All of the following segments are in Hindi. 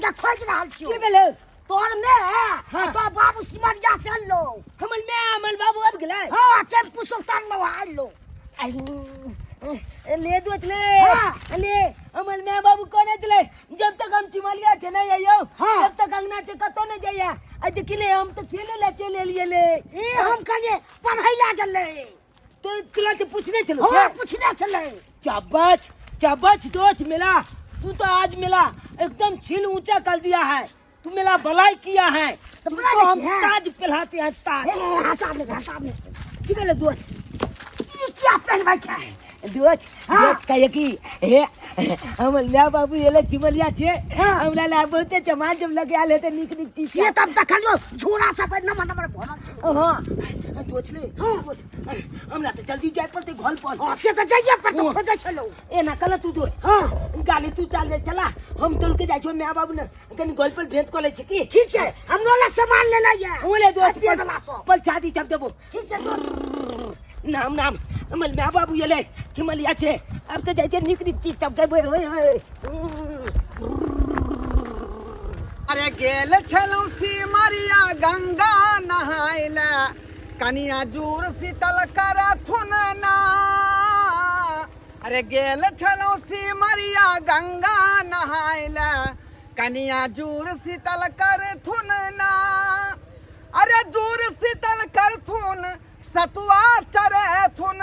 के खोज रहल छियो की भेलै तोर में हाँ। तो बाबू सिमरिया से लो हमर मैं हमर बाबू अब गेलै हां टेम्पू से उतार लो आलो ले दोत ले हाँ। ले हमर मैं बाबू कोने चले जब तक हम चिमलिया छ नहीं आइयो हाँ। तब तक अंगना से कतो नहीं जाइया आज देखिले हम तो खेले ले चले लिए ले ई हम कने पढ़ैला गेले तो चला से पूछने चलो हां पूछने चले चाबच चाबच दोस्त मिला तू तो आज मिला एकदम छील ऊंचा कर दिया है तू मेरा भलाई किया है तो तुमको भलाई हम किया है? ताज पिलाते हैं ताज हटा में की बोले दोस्त ई क्या पहनबै छै दोस्त हाँ। दोस्त कहे कि हे हमर माँ बाबू एले चिमलिया छे हाँ। हमरा ला बहुते चमान जब लगे आले त निक निक चीज से तब देखलियो झोरा सब नंबर नंबर भरल छै हां दोस्त ले हाँ। हमरा त जल्दी जाय पड़ते घर पर हां से त जाइए पर तो हाँ। खोजै छलो ए ना कल तू दोस्त हां गाली तू चल दे चला हम चल के जाय छो माँ बाबू ने कनी गोल पर भेंट कर ले छे की ठीक छै हमरो ला सामान लेना है ओले दोस्त पिए वाला सब पल शादी छप देबो ठीक छै दोस्त नाम नाम हमर माँ बाबू एले चिमलिया छे अब तो जाय निक निक चीज सब गए होय अरे गेल छलौ सिमरिया गंगा नहाइला कनिया जूर शीतल करथुन ना अरे गेल छलौ सिमरिया गंगा नहाइला कनिया जूर शीतल करथुन ना अरे जूर शीतल करथुन सतुआ चढ़ेथुन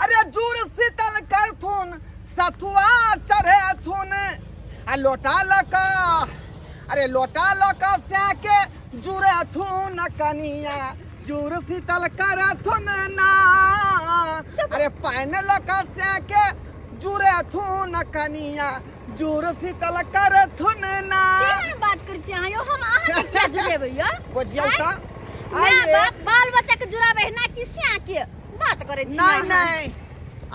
अरे जूर शीतल करथुन सतुआ चढ़ेथुन आ लोटा लका अरे लोटा लका स्याके जुड़ेथुन कनिया जूर शीतल करथुन ना अरे पाइन लका स्याके जुड़ेथुन कनिया जूर शीतल करथुन ना केहन बात करै छी अहाँ यौ हम अहाँ के क्या जुड़ेबै यौ बुझियौ त माय बाप बाल बच्चा के जुड़ाबै ना कि स्या के बात करै छी नहीं नहीं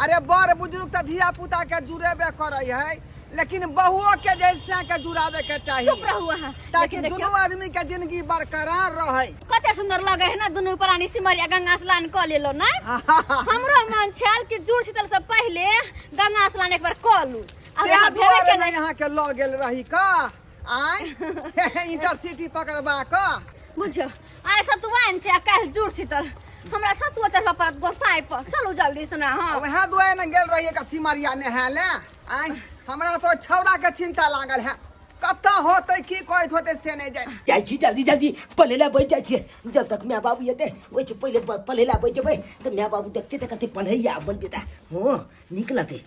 अरे बड़ बुजुर्ग त धिया पुता के जुड़ेबे करे है लेकिन बहुओं के जैसे के जुड़ावे के चाहिए चुप रहू अहाँ ताकि दोनों आदमी के जिंदगी बरकरार रहे कते सुंदर लगे है ना दुनू प्राणी सिमरिया गंगा स्नान क लेलो ना हमरो मन छल कि जुड़ शीतल से पहले गंगा स्नान एक बार क लू तें दुआरे ने यहाँ के ल गेल रही का आय इंटरसिटी पकड़बा का बुझो आइ सतुआन छै आ काल्हि जुड़ शीतल हमरा सतुआ चढ़बा पड़त गोसाई पर चलू जल्दी से ना हां वह दुआरे ने गेल रही का सिमरिया नहाय ले आय हमरा तो छौड़ा के चिंता लागल है कत्ता होते की कहत होते से नहीं जाय छी जल्दी जल्दी पलेला बैठ जाय छी जब तक माँ बाबू येते ओइ से पहले पलेला बैठ जेबै तो माँ बाबू देखते त कते पढ़ैया अपन बेटा हो निकलते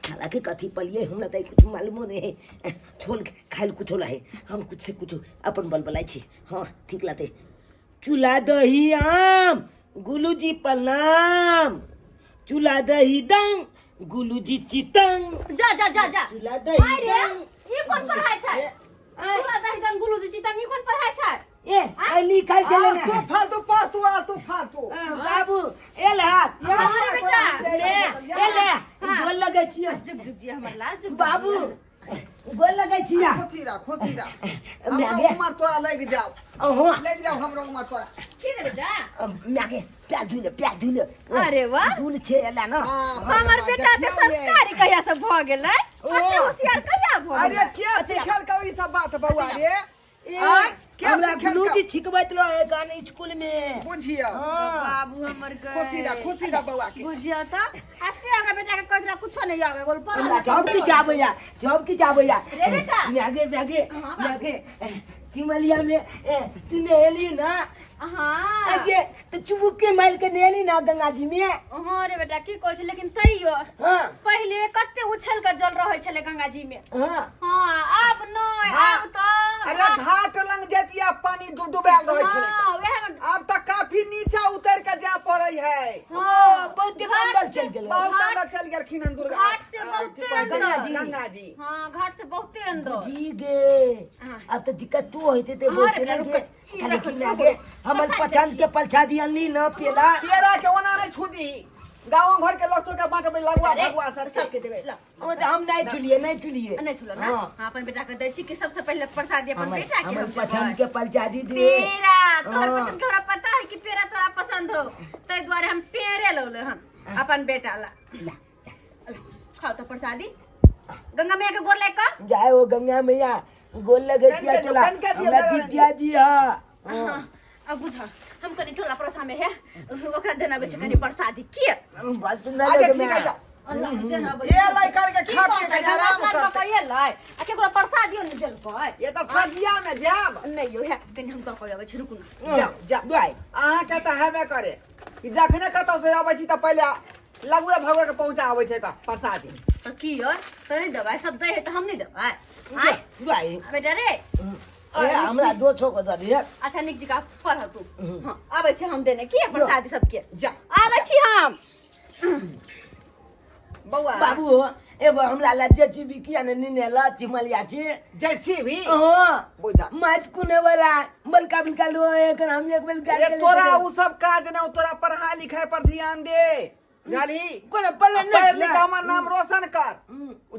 हालांकि कथी पलिए हमरा त कुछ मालूम नहीं है छोड़ खाइल कुछ होला है हम कुछ से कुछ अपन बल बलाई छी हां ठीक लाते चूल्हा दही आम गुलूजी प्रणाम चूल्हा दही दंग गुलूजी चितंग जा जा जा जा चूल्हा दही आइ रे ई कोन पढ़ाई छै चूल्हा दही दंग गुलूजी चितंग ई कोन पढ़ाई छै ए आई निकाल चले ना तू फालतू पातू आ तू फालतू बाबू एला हमारे बेटा एला गोल लगे छी जुग जुग जी हमर लाल जुग बाबू गोल लगे छी खुशी रह हमरा उमर तोरा लग जाओ ओहो लग जाओ हमरा उमर तोरा की रे बेटा म्यागे प्याज धुले अरे वाह धुल छे एला ना हमर बेटा ते संस्कारी कहिया से भ गेलै अते होशियार कहिया भ गेलै अरे क्या सिखल का ई सब बात बउआ रे आय क्या हमरा सिखल गुलूजी छिकबैत लो है गाने स्कूल में बुझियो बाबू हमर के खुशी दा बउआ के बुझियो त ऐसे हमरा बेटा के कहला कुछो नहीं आवे बोल पर हमरा जब की जाबैया रे बेटा म्यागे चिमलिया में तूने एली ना हां आगे तो चुबुक के माइल के नेली ना गंगा जी में हां रे बेटा की कहै छै लेकिन तैयो हां पहिले कते उछल के जल रहै छले गंगा जी में हां हां अब नहीं हाँ। अब तो अरे घाट लंग जेतिया पानी डुबडुबाल रहै छले हां वह अब तक काफी नीचा उतर के जा पड़ै है हां बहुत अंदर चल गेल बहुत अंदर चल गेलखिन दुर्गा घाट से बहुते अंदर गंगा जी हां घाट से बहुते अंदर जी गे अब तो दिक्कत तू होते ते बोलते ना के खाली कि म्यागे हमर पसंद के पलछा दियनी ना पेला तेरा के ओना नहीं छुदी गांव घर के लोग के बांटबे लगवा भगवा सर के देबे ओ तो हम नहीं चुलिए नहीं छुला ना हां अपन बेटा के दै छी कि सबसे पहले प्रसाद अपन बेटा के हमर हम पसंद के पलछा दी दे पेड़ा तोहर पसंद के हमरा पता है कि पेड़ा तोरा पसंद हो तै द्वारे हम पेड़े लौले हम अपन बेटा ला खाओ तो प्रसादी गंगा मैया के गोर लायक का जाए वो गंगा मैया गोल लगे कनके दियो, चला कनके दियो, हमरा गंगा बिटिया जी हां अब बुझ हम कनी टोला परोसा में है ओकरा देना बेचे कनी प्रसादी के बात सुन ले अच्छा ठीक है जा अल्लाह देना ये लाई करके खा के आराम कर कर ये लाई आ केकरो प्रसादियो नहीं देल कोई ये तो सजिया में जाब नहीं यो है कनी हम कर कोई छै रुकू ना जा जा भाई अहाँ के तो हेबे करे कि जखने कतौ से आबै छी त पहिले लगुए भगवे के पहुंचा आबै छै का प्रसादी तो की हो तोरे दवाई सब दे है तो हम नहीं दवाई आय भाई बेटा रे ए हमरा दो छो को द दिए अच्छा निक जी का पढ़ तू हां आबै छी हम देने की प्रसादी सबके जा आबै छी हम बौआ बाबू एगो हमरा लज्जे छी बिकिया ने निने ल चिमलिया छी जैसी भी हां बुझा माछ कुने वाला बलका बिलका लो एक हम एक बेल ये तोरा उ सब काज ना तोरा पढ़ाई लिखाई पर ध्यान दे गाली कोन पढ़ पढ़ लिख हमर नाम रोशन कर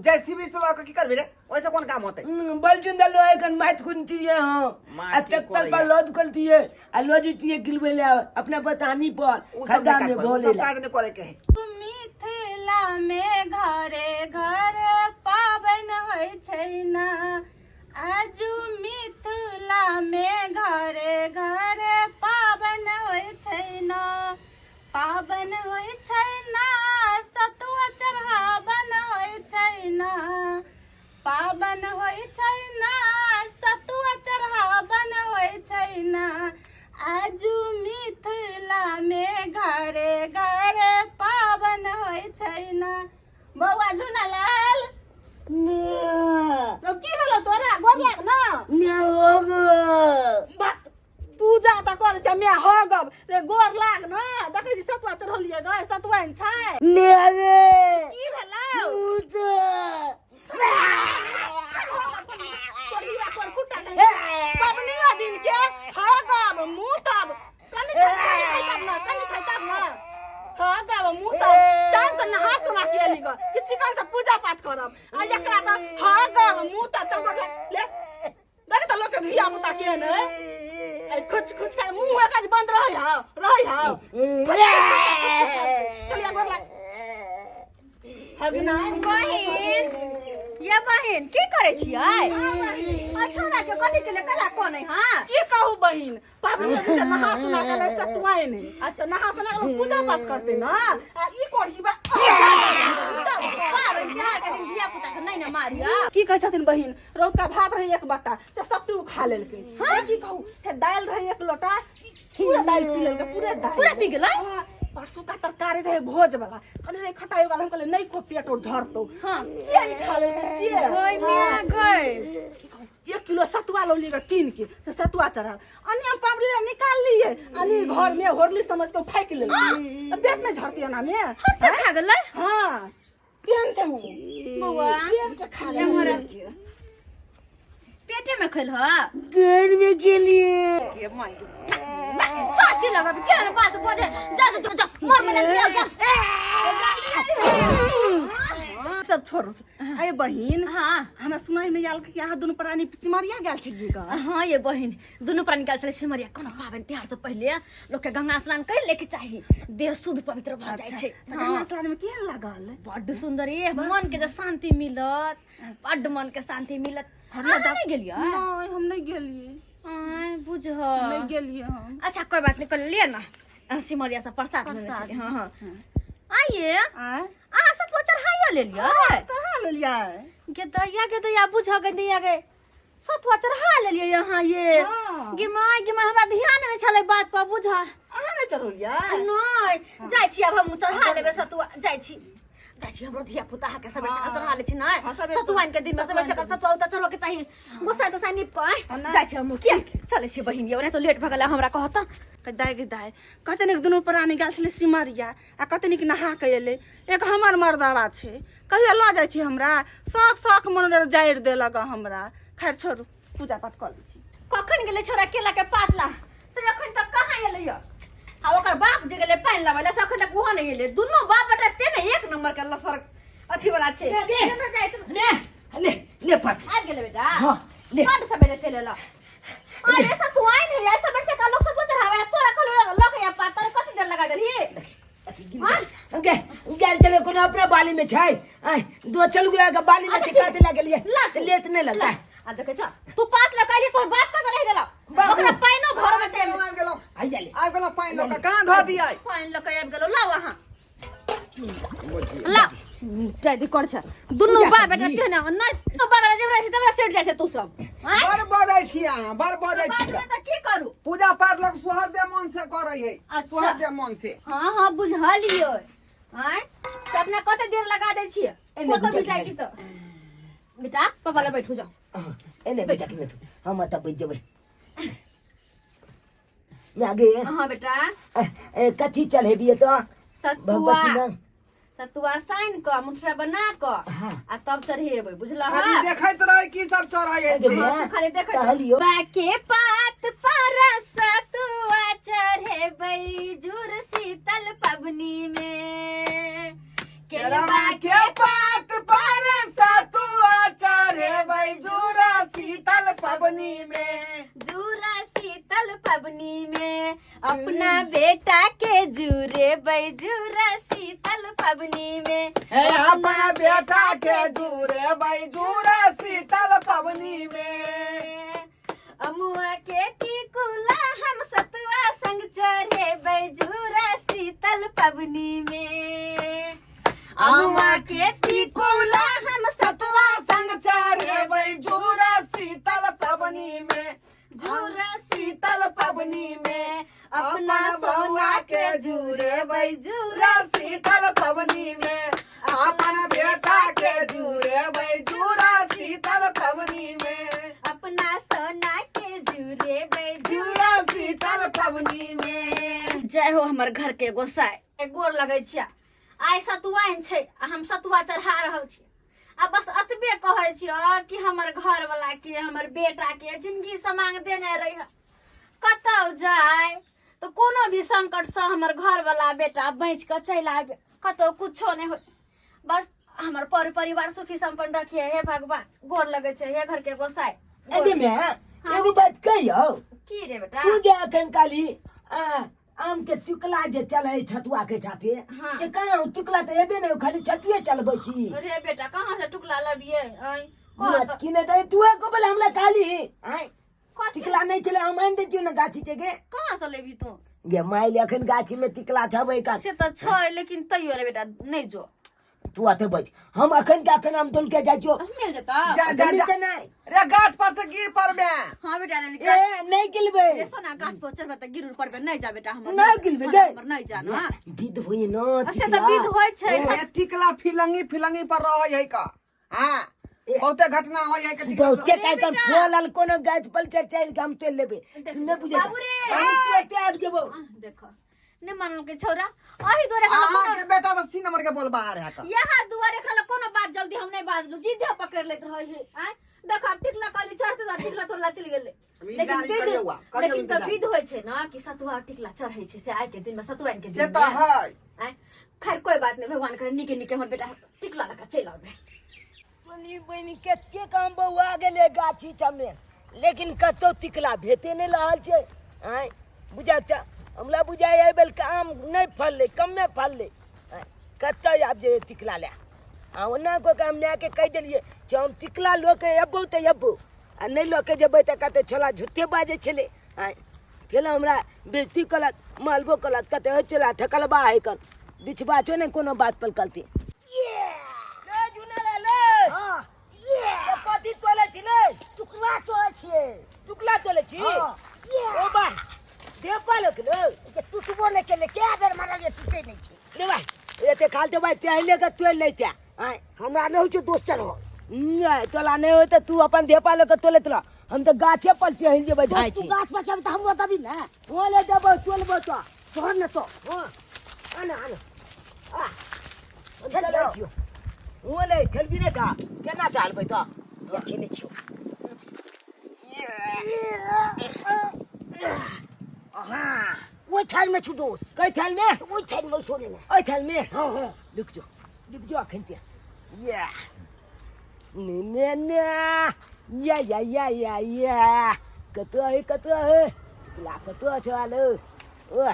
जैसी भी से लोग की करबे रे वैसे कौन काम होते बल चुंदा लो एक माछ कुनती है हां माटी तक पर लोद करती है आ लोदी है गिलबे ले अपना बतानी पर उ सब खड्डा में घोले सब काज ने करे के है मिथिला में घरे घरे पाबन होइ छै ना आजू मिथिला में घरे घरे पाबन होइ छै ना पाबन होइ छै ना सतुआ चढ़ावन होइ छै ना पाबन होइ छै ना सतुआ चढ़ावन होइ छै ना आजू मिथिला में घरे घरे पाबन होइ छै ना बौआ झुनालाल ने की भेलो तोरा गोर लाग ना ने होगो तू जा त कर छ मैं होगब रे गोर लाग ना देखै छी सतुआ चढ़लिए गए सतुआ छै ने रे की भेलो उत तोरीरा कोन फुटा नहीं पबनिया दिन के होगब मुंह तब कनी खैतब ना होगब मुंह तब चांद से नहा सुना के एली ग कि चिकन से पूजा पाठ करब आ एकरा त होगब मुंह तब चल ले देख त लोग के धिया पुता के ने कुछ कुछ का मुंह का बंद रही हां चलिए गोर लाग हगना बहिन ये बहिन की करे छियै अच्छा ना के कथि चले कला कोन है हां की कहू बहिन पाबन से नहा सुना के ले सतुआए नहीं अच्छा नहा सुना के पूजा पाठ करते ना आ ई कोन छी बा पाबन बिहार के दिन धिया पुता के नहीं ना मारिया की कहै छथिन बहिन रौता भात रही एक बट्टा से सबटू खा लेलकै हां की कहू हे दाल रही एक लोटा पूरा दाल पी लेलकै पूरा पी गेलै परसों का तरकारी रहे भोज वाला कहले रे खटाई वाला हम कहले नहीं को पेट और झरतो हां से खा ले से ओए मिया गए 1 किलो सतुआ लो लेगा 3 के से सतुआ चढ़ा अन्य हम पाबड़ी निकाल लिए अन्य घर में होरली समझ के फेंक ले पेट में झरती ना में हम खा गेलै हां केन छै बौआ पेट के खा ले हमरा पेटे में खैल ह घर में के लिए ये माई चाची लगा के बात बोले जा मोर में जा सब छोड़ अरे बहिन हाँ हमरा सुनाई में आयल कि यहाँ दुनू प्राणी सिमरिया गेल छै जी का हाँ ये बहन दुनू प्राणी निकाल चले सिमरिया कोनो पाबनि त्योहार से पहले लोग के गंगा स्नान कर लेके चाहिए देह शुद्ध पवित्र भ जाय छै गंगा स्नान में केहन लागल बड्ड सुंदर ये मन के जे शांति मिलत बड्ड मन के शांति मिलत हरिया नहीं गेलिए नहीं हम नहीं गेलिए आय बुझ नहीं गेलिए हम अच्छा कोई बात नहीं कर लिए ना सिमरिया से प्रसाद लेने छी हां हां आइए आ सतुआ चढ़ाइया ले लिया चढ़ा ले लिया के दैया बुझ गए गे सतुआ चढ़ा ले लिया यहाँ ये गे माय हमरा ध्यान नहीं छले बात पर बुझ अहाँ नहीं चढ़लिया नहीं जाय छी अब हम चढ़ा लेबे सतुआ जाय छी हमरो धिया पुता के सब चढ़ा ले छी नै सतुआन के दिन में सब चकर सतुआ उता चढ़ो के चाहिए गोसाई तो साई निप को जाय छी हम के चले छी बहिन ये तो लेट भ गेला हमरा कहता दाय कहते ने दुनू प्राणी गेल छले सिमरिया आ कहते ने कि नहा के एले एक हमर मर्दावा छै कहिया ल जाय छी हमरा सब शौक मन जाइर देलक हमरा खैर छोड़ू पूजा पाठ कर लै छी कखन गेले छोरा केला के पातला से अखन तक कहां एले य आ ओकर बाप जे गेले पानी लावे से अखन तक ओहो नहीं एले दुनो बाप बेटा तेने एक नंबर के लसर अथी वाला छै ले पात आ गेले बेटा हां ले कौन सबेरे चलेला अरे ऐसा तू आई नहीं ऐसा बरसे का लोग सब चढ़ावे तोरा कल लोग या पातर कति देर लगा देली हां गेल चले कोनो अपना बाली में छै दो चल गुला के बाली में से काटे लगे लिए लेत नहीं लगता आ देखे छ तू पात लकाली तोर बाप का रह गेला ओकरा पाइनो घर में गेलो आ गेलो आई जाले आ गेलो पानी लोका कहां धो दिया पाइन लकाय आब गेलो ला वहां बुझी ला जादी कर छ दुनु बा बेटा के ना नहीं तो बाबा जब रही तबरा सेट जाय छै तू सब हां बर बड़ै छी अहाँ बर बड़ै छी बात की करू पूजा पाठ लोग सोहर दे मन से करे है सोहर दे मन से हां बुझलियो हैं तो अपना कते देर लगा दै छिए फोटो भी जाय छी तो बेटा पापा ले बैठो जाओ एने बेटा के तू हम त बैठ जेबै मैं आगे हां बेटा कथी चढ़े बिए तो सतुआ भगवती ना सतुआ साइन क मुठरा बना क आ तब चढ़ेबै बुझला खाली देखैत रहे की सब चढ़ाई है खाली देख कहलियो बाके पात पर सतुआ चढ़ेबै जुर शीतल पबनी में केरवा के पात पर सतुआ चढ़ेबै जुरा शीतल पबनी में जुरा शीतल पबनी में अपना बेटा के जुरे जुरा शीतल पबनी में अपना बेटा के जुरे जुरा शीतल पबनी में अमुआ के टिकुला हम सतुआ संग चढ़े जुरा शीतल पबनी में अमुआ के टिकुला हम सतुआ संग चढ़े जुरा शीतल पबनी में जुरा शीतल पबनी में अपना सोना के जुरे जुरा शीतल पबनी में अपना बेटा के जुरे जुरा शीतल पबनी में अपना सोना के जुरे जुरा शीतल पबनी में जय हो हमर घर के गोसाई गोर लगै छिया आइ सतुआइन छै आ हम सतुआ चढ़ा रहल छी आ बस अतबे कहै छी कि हमर घर वाला के हमर बेटा के जिंदगी समांग देने रही कतौ जाय तो कोनो भी संकट से हमर घर वाला बेटा बच के चल आबे कतौ कुछो नहीं हो बस हमर परिवार सुखी संपन्न रखिए हे भगवान गोर लगे छै हे घर के गोसाई अरे मैं एगो बात कहियो की रे बेटा तू जे अखन काली आम के टुकला जे चले छतुआ के साथे हाँ। से कहाँ टुकला तो एबे नहीं खाली छतुए चलबै छी रे बेटा कहाँ से टुकला लबिए मत की नहीं दे तू को बोले हमरा काली आई कथी टिकला नहीं चले हम आन दे ना गाछी के कहाँ से लेबी तू गे माइल अखन गाछी में टिकला छबै का से तो छै लेकिन तैयो रे बेटा नहीं जो तू आते बैठ हम अखन के अखन हम तोल के जाइयो मिल जता जा जा जा नहीं रे गाछ पर से गिर पड़बे हां बेटा रे ए नहीं गिलबे रे सोना गाछ पर चढ़बे त गिरुर पर नहीं जा बेटा हमर नहीं गिलबे गे हमर नहीं जा ना विध होई न अच्छा त विध होय छै ए टिकला फिलंगी पर रहै है का हां बहुते घटना हो जाए के टिकला बहुते काय कर फलल कोनो गाछ पर चढ़ के हम तोल लेबे सुनने बुझे बाबू रे ते आब जेबो देखो ने मानल के छोरा अही दोरे अहाँ के बेटा तो सी नंबर के बोल बाहर है का यहाँ दुआरे एकरा कोनो बात जल्दी हम नहीं बाजलू जिद्दे पकड़ लेत रहै है आ देखा टिकला काली चढ़ते जा टिकला तोरला चली गेले लेकिन तो विध होय छै ना कि सतुआ टिकला चढ़ै छै से आइ के दिन में सतुआइन के से दिन तो है खैर कोई बात नहीं भगवान करे निके निके हमर बेटा टिकला लगा चल आबे बनी कते काम बौआ गेले गाछी छमे लेकिन कतो टिकला भेटे नहीं रहल छै आय बुझाता हमरा बुझाय ए बेल काम नहीं फलले कम में फलले कतो आब जे टिकला ले आ ओना को काम ने के कह देलिए जे हम टिकला लो के अबो त अबो आ नहीं लो के जेबै त कते छोला झूठे बाजे छले आय फेल हमरा बेइज्जती कलत मालबो कलत कते हो चला थकलबा है कन बिछबा छो ने कोनो बात पर कलती ले जुना ले हां तो कथी तोले छी ले टुकला चोरे छिए टुकला तोले छी ओ बा दे पालो के लो के टुटबो ने के ले के बेर मारल ये टूटे नहीं छै ले भाई एते खाल तो भाई चाहले का तोल लेत्या आय हमरा नहीं हो दोस्त चलो नहीं तोला नहीं हो तो तू अपन दे पालो के तोले तला हम तो गाछे पर चहल जेबै जाय तू छी गाछ पर चढ़ त हमरो तभी ना बोले देबो तोलबो तो तोहर न तो हां आना आ चल चल छियो ओले खेलबी रे ता केना चालबै तो ये खेले छियो हां वो थाल में छु दोस्त कई थाल में वो थाल में छोड़े ना ओइ थाल में हां हां लुक जो अखन ते या ने या कतो है ला कतो चलो ओ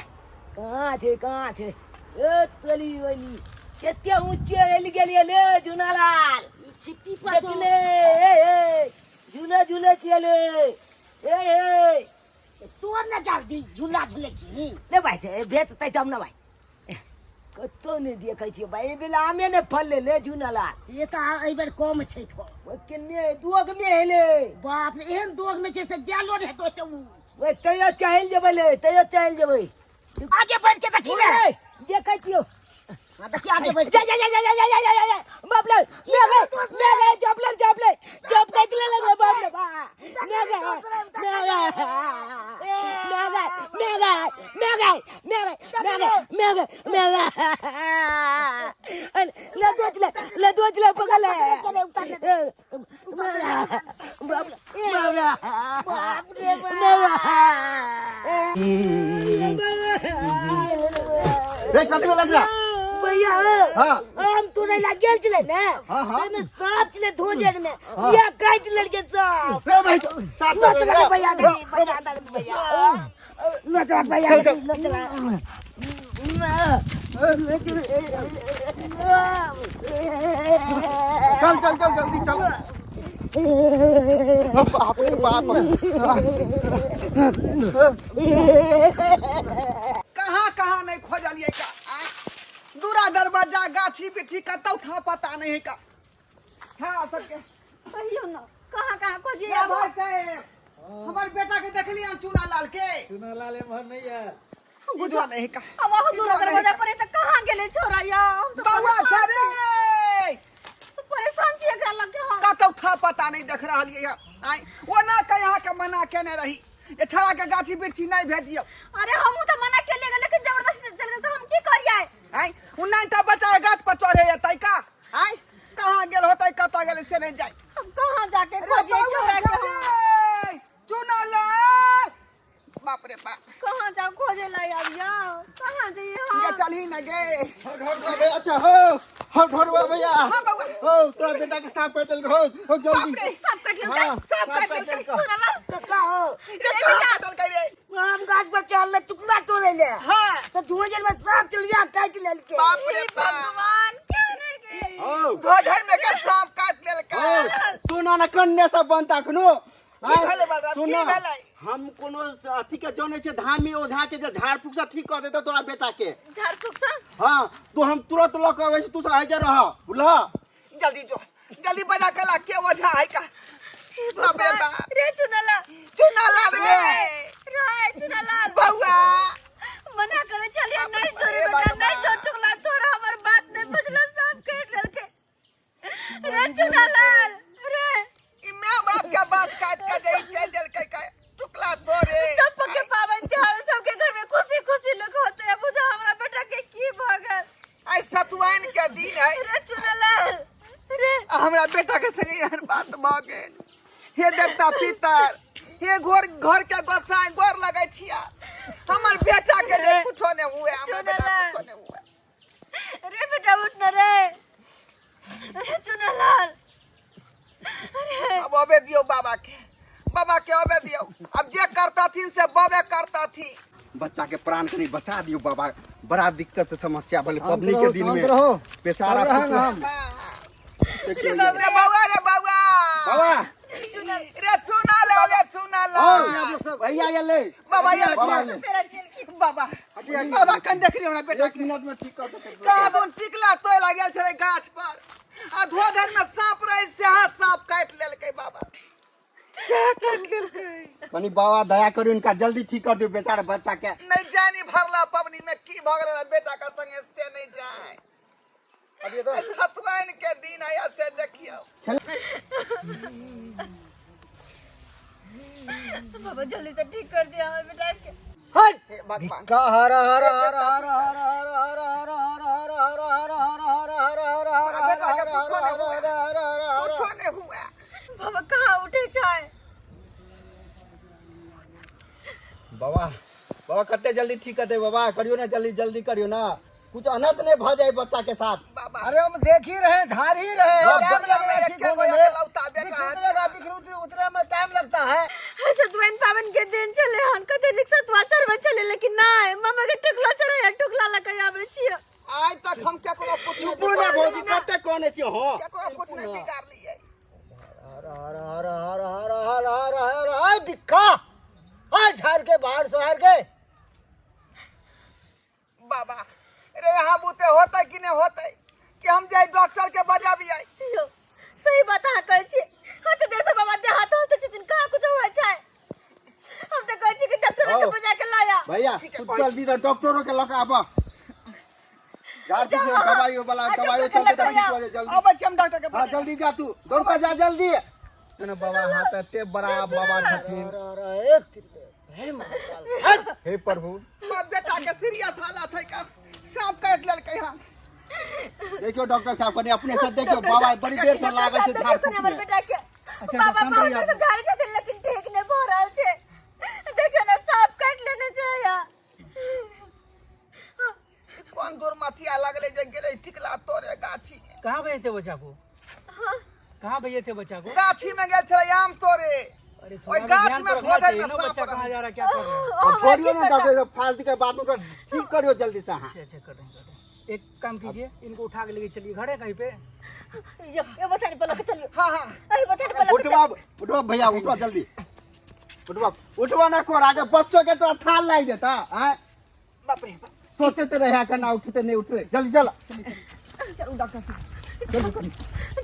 कहाँ छे ए तली वाली केते ऊंचे हेल गेलिए ले झुनालाल छिपी पर देखले ए झूला झूला चले ए तोर ना जल्दी झूला झूले छी ले भाई से भेत तै तम ना भाई कतो ने देखै छी भाई बेला आमे ने फल ले झुनालाल से त एहि बेर कम छै तो ओ केने दुग में हेले बाप रे एहन दोग में छै से जालो रे तो ते ओए तैया चहल जेबै ले तैया चहल जेबै आगे बढ़ के देखी ले देखै छियो हां देखी आगे बढ़ जा बाप ले जप ले बाप ले बा ले दो चले पकड़ ले चले उतार ले बाप रे रे कथि में लग रहा भैया हाँ। हम तो नहीं लग गेल छले ना हाँ, हाँ। में सांप छले धोजर में या काट लड़के सांप रे भाई साफ लो कर चला भैया नहीं बचा दे भैया लो चला भैया नहीं लो चला चल जल्दी चल बाप रे बाप कहाँ नहीं खोजलिए का दूरा दरवाजा गाछी बिठी कतौ था पता नहीं है का हाँ सके कहियो ना कहाँ खोजिए क्या भाई साहब हमारे बेटा के देख लिया चूना लाल के चुना लाले भर नहीं है बुझवा नहीं का अब हम दूर दरवाजा पर त कहाँ गेले छोरा या हम तो बाबा छरे परेशान छी एकरा लग के हम कतौ था पता नहीं देख रहा है आई वो ना का यहाँ के मना केने रही ये छड़ा के गाछी बिठी नहीं भेजियो अरे हम तो मना के ले लेकिन जबरदस्ती से चल गए तो हम की करिए आई उन्ना ता बच्चा गाछ पर चढ़े जतै का आई कहाँ गेल होतै कतौ गेल से नहीं जाय हम कहाँ जाके खोजिए छोरा के हम? चूना लाल बाप रे बाप कहाँ जाओ खोजे ला यार कहाँ जाइए ये हम चल ही न गे अच्छा हो ढोरवा भैया हाँ बाबा हो तोरा बेटा के सांप काट हो बाप जल्दी रे सब कट लो हाँ, सब काट ले छोरा ला का हो ये कहाँ कटल के रे हम गाछ पर चल ले टुकड़ा तोड़ ले हाँ तो धोजर में सांप चल गया काट लेलके बाप रे बाप भगवान क्या नहीं के हो धोधर में के सांप काट लेल का सुना ना कन्ने सब बनता कनो की भेलै बाबा की भेलै हम कोनो अथी के जाने छे धामी ओझा के जे झाड़ फूक से ठीक कर देता तोरा बेटा के झाड़ फूक सा हां तू हम तुरंत ल के आवे तू सब आइ जा रह बुला जल्दी जो जल्दी बजा कला के ओझा है का बाप रे बाप रे चुनला चूना लाल रे चुनला बउआ मना करे चलिए नहीं बाप रे छोड़े बेटा बाबा। नहीं छोड़ टुकला तोरा हमर बात नहीं बुझलो सब कह लड़के रे चुनला रे ई मैं बाप के बात काट के दे चल देल के टुकला तोरे सब पके पावन त्योहार सबके घर में खुशी खुशी लोग होते हैं बुझा हमरा बेटा के की भगल आई सतुआन के दिन है रे चुनला रे हमरा बेटा के संगे एहन बात भ गेल हे देवता पितर हे घर के गोसाई गोर लगै छिया हमर बेटा के जे कुछो ने हुए हमर बेटा कुछो ने हुए रे बेटा उठ न रे अरे चुनलाल अरे अब अबे दियो बाबा के अबे दियो अब जे करता थी से बाबे करता थी बच्चा के प्राण कनी बचा दियो बाबा बड़ा दिक्कत समस्या भले पबनी रहो, के दिन शांत में रहो। बेचारा सब रहेंगे पुत्र- हम। देखिए रे बाबा बाबा रे चुना ले भैया ये ले बाबा ये बाबा ले मेरा जेल की बाबा हटिया की। बाबा कन देख लियो हमरा बेटा एक मिनट में ठीक कर दे का दोन टिकला तोय लागल छले गाछ पर आ धोधर में सांप रहे से हाथ सांप काट लेलकै बाबा से काट लेलकै कनी बाबा दया करियो इनका जल्दी ठीक कर दियो बेचारा बच्चा के नहीं जानी भरला पबनी में की भगल बेटा का संगे से नहीं जाए अब ये तो सतवाइन के दिन आया से देखियो बाबा जल्दी से ठीक कर दिया हमारे बेटा के हे भगवान का हर हर हर हर हर हर हर हर हर हर हर हर हर हर हर बेटा के कुछो नहीं हुआ कुछो नहीं हुआ बाबा कहाँ उठे चाहे बाबा कते जल्दी ठीक कर दे बाबा करियो ना जल्दी करियो ना कुछ अनर्थ नहीं भ जाए बच्चा के साथ बाबा अरे हम देख ही रहे झाड़ ही रहे अब टाइम दुनिया में लगेगा एक ठीक के होने कोई में। लौटा बेटा है। जितने गाती खरीदती उतने में टाइम लगता है सतवाइन पावन के दिन चले हन कते लिख सतवा चढ़वे चले लेकिन ना मामा के टुकला चढ़े टुकला लगा आवे छिया हो केकरो कुछ नहीं बिगाड़ लिए बिक्का झाड़ के बाहर शहर के बाबा रे यहाँ बुते होता कि नहीं होता कि हम जाए डॉक्टर के बजा भी आई सही बात अहाँ कहै छी हते देर से बाबा दे हाथ होते छथिन कहाँ कुछ होइ छै हम तो कहै छी कि डॉक्टर के बजा के लाया भैया तू जल्दी डॉक्टरों के लगा आबा यार तू दवाई वाला दवाई चलते ठीक हो जाए जल्दी अब हम डॉक्टर के हां जल्दी जा तू दौड़ का जा जल्दी ना बाबा हाथ एते बड़ा बाबा छथिन हे प्रभु हमर बेटा के सीरियस हालत है का सांप काट लेलकै हम देखियो डॉक्टर साहब कने अपने से देखियो बाबा बड़ी देर से लागल छै झाड़ फूक हमर बेटा के बाबा बहुत से झाड़े छथिन लेकिन ठीक नहीं भ रहल छै देखियो ना सांप काट लेने छै या कौन दूर मथिया लगले जे गेले टिकला तोरे गाछी कहाँ गए थे बच्चा को कहाँ गए थे बच्चा को गाछी में गेल छले आम तोरे अरे ओए थोड़ा गाछ ध्यान में तो रखना खोदे चाहिए में ना सांप बच्चा रहे। कहाँ जा रहा है क्या कर रहा है और छोड़ियो ना डॉक्टर साहब फालतू के बातों का ठीक करियो जल्दी से हां अच्छा कर रहे हैं एक काम कीजिए इनको उठा के लेके चलिए घर है कहीं पे ये बताने पड़ा के चलियो हां हां अरे बताने पड़ा उठवा भैया उठवा जल्दी उठवा ना कोरा के बच्चों के तो थाल लाई देता हैं बाप रे बाप सोचे तो रहा करना उठते नहीं उठते जल्दी चला चलो डॉक्टर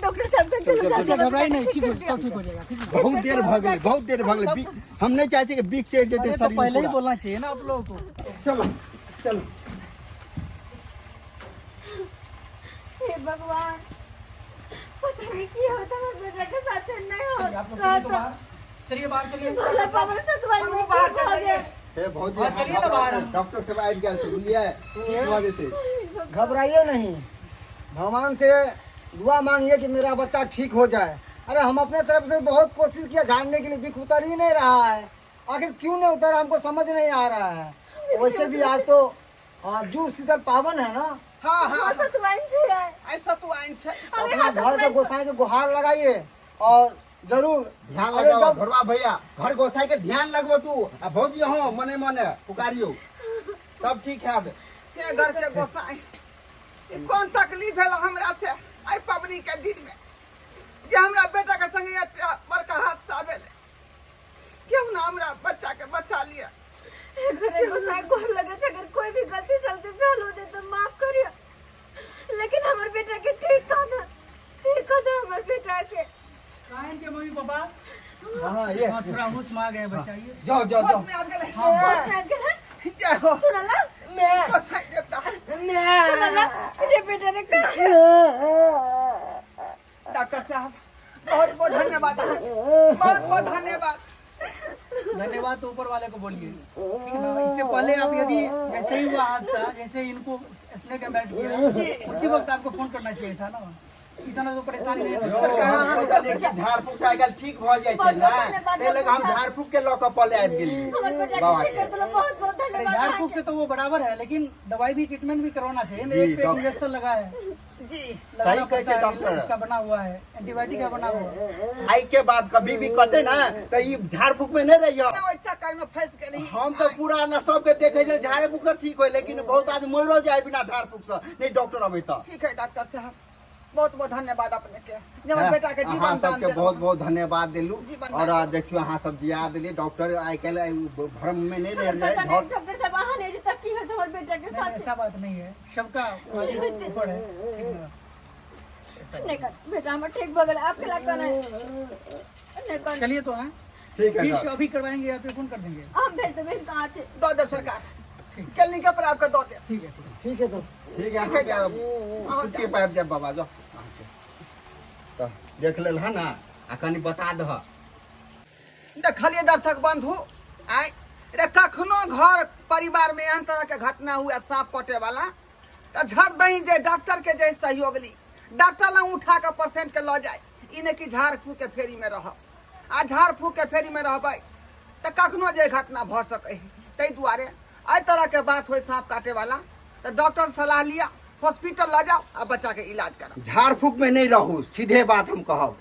डॉक्टर साहब चलो अच्छा घबराई नहीं ठीक हो जाएगा ठीक है बहुत देर भगले हम नहीं चाहते कि बीक चढ़ जाते तो शरीर पहले ही पूरा। बोलना चाहिए ना आप लोगों को चलो चलो हे भगवान पता नहीं क्या होता है बेटा के साथ नहीं चलिए आप लोग होता चलिए बाहर चलिए भला पावन से तुम्हारी हम बाहर चले हे भौजी हाँ, चलिए ना बाहर। डॉक्टर साहब आ गया सुनिए ठीक देते घबराइए नहीं भगवान से दुआ मांगिए कि मेरा बच्चा ठीक हो जाए। अरे हम अपने तरफ से बहुत कोशिश किया झाड़ने के लिए, बिख उतर ही नहीं रहा है। आखिर क्यों नहीं उतर हमको समझ नहीं आ रहा है। वैसे भी आज तो जूड़ शीतल पावन है ना। हां हां सतवाइन से है ऐसा तो आइन छै अपना घर के गोसाई के गुहार लगाइए और जरूर ध्यान अरे लगाओ जब- घरवा भैया घर गोसाई के ध्यान लगबो तू आ भौजी हो मने मने पुकारियो तब ठीक है। के घर के गोसाई ई कौन तकलीफ है हमरा से आई पबनी के दिन में जे हमरा बेटा के संगे एते बड़का हादसा भेल क्यों ना हमरा बच्चा के बचा लिया। घरे गुस्सा गोर लगे छै, अगर कोई भी गलती सलती भेल हो दे तो माफ करियो, लेकिन हमर बेटा के ठीक कर दे हमर बेटा के। काहे के मम्मी पापा हाँ ये हाँ थोड़ा होश में आ गए बचाइए जाओ जाओ जाओ होश में आ गेले होश में आ गेल है? जय हो सुनला मैं गोसाई देवता सुनला रे बेटा ने कहा डॉक्टर साहब बहुत बहुत धन्यवाद बहुत बहुत धन्यवाद। धन्यवाद तो ऊपर वाले को बोलिए ठीक है ना। इससे पहले आप यदि जैसे ही हुआ हादसा, जैसे इनको स्नेक एंड बैट किया उसी वक्त आपको फोन करना चाहिए था ना। इतना तो परेशानी नहीं है। चले कि झाड़ फूक से आइकाल ठीक भ जाय छै ना ते लगे हम झाड़ फूक के लक पले आबि गेली हमर बेटा बाबा के ठीक कर दिलो, बहुत बहुत अरे धन्यवाद। झाड़ फूक से तो वो बराबर है, लेकिन दवाई भी ट्रीटमेंट भी करवाना चाहिए। जी, एक पे डॉक्टर। इंजेक्शन लगा है, जी लगाना कहे पड़ता है, डॉक्टर। इसका बना हुआ है, एंटीबायोटिक का बना हुआ है। आई के बाद कभी भी कटे ना तो ई झाड़ फूक में नहीं रहियो। ना ओइ चक्कर में फंस गेली हम तो पूरा ना सबके देखे छै झाड़ फूक से ठीक होय, लेकिन बहुत आदमी मरो जाय बिना झाड़ फूक से नहीं डॉक्टर अबै त। ठीक है डॉक्टर साहब बहुत बहुत धन्यवाद अपने के जे हमर बेटा के अहाँ जीवन दान सबके देलहुँ। बहुत बहुत धन्यवाद देलू जीवन और दान देखियो अहाँ सब जिया देलिए। डॉक्टर आइ काल्हि भ्रम में नहीं रह पता जाए। नहीं डॉक्टर साहब वहां नहीं तक की है हमर बेटा के नहीं, साथ ऐसा बात नहीं है, सबका ऊपर है ठीक है ना। नहीं कर बेटा हमर ठीक बगल आपके लग कर नहीं कर चलिए तो हैं ठीक है फिर डॉक्टर। अभी करवाएंगे या फिर फोन कर देंगे। हम भेज देबे कहां थे दो दे सरकार क्लिनिक पर आपका दो दे ठीक है ठीक है तो ठीक है ठीक है, जाओ। छुट्टी पाइप दे बाबा जो तो देख लेल है ना आ कनी बता दह। देखलिए दर्शक बंधु आइ रे कखनो घर परिवार में एहन तरह के घटना हुआ सांप कटे वाला तो झट दही जे डॉक्टर के जे सहयोग ली, डॉक्टर लग उठा के पेशेंट के ल जाए। ई नहीं कि झाड़ फूक के फेरी में रह आ झाड़ फूक के फेरी में रहबै तो कखनो जे घटना भ सकै। ताहि दुआरे एहि तरह के बात हो सांप काटे वाला तो डॉक्टर सलाह लिया, हॉस्पिटल ल जाओ आ बच्चा के इलाज कराओ। झाड़ फूक में नहीं रहू, सीधे बात हम कहब।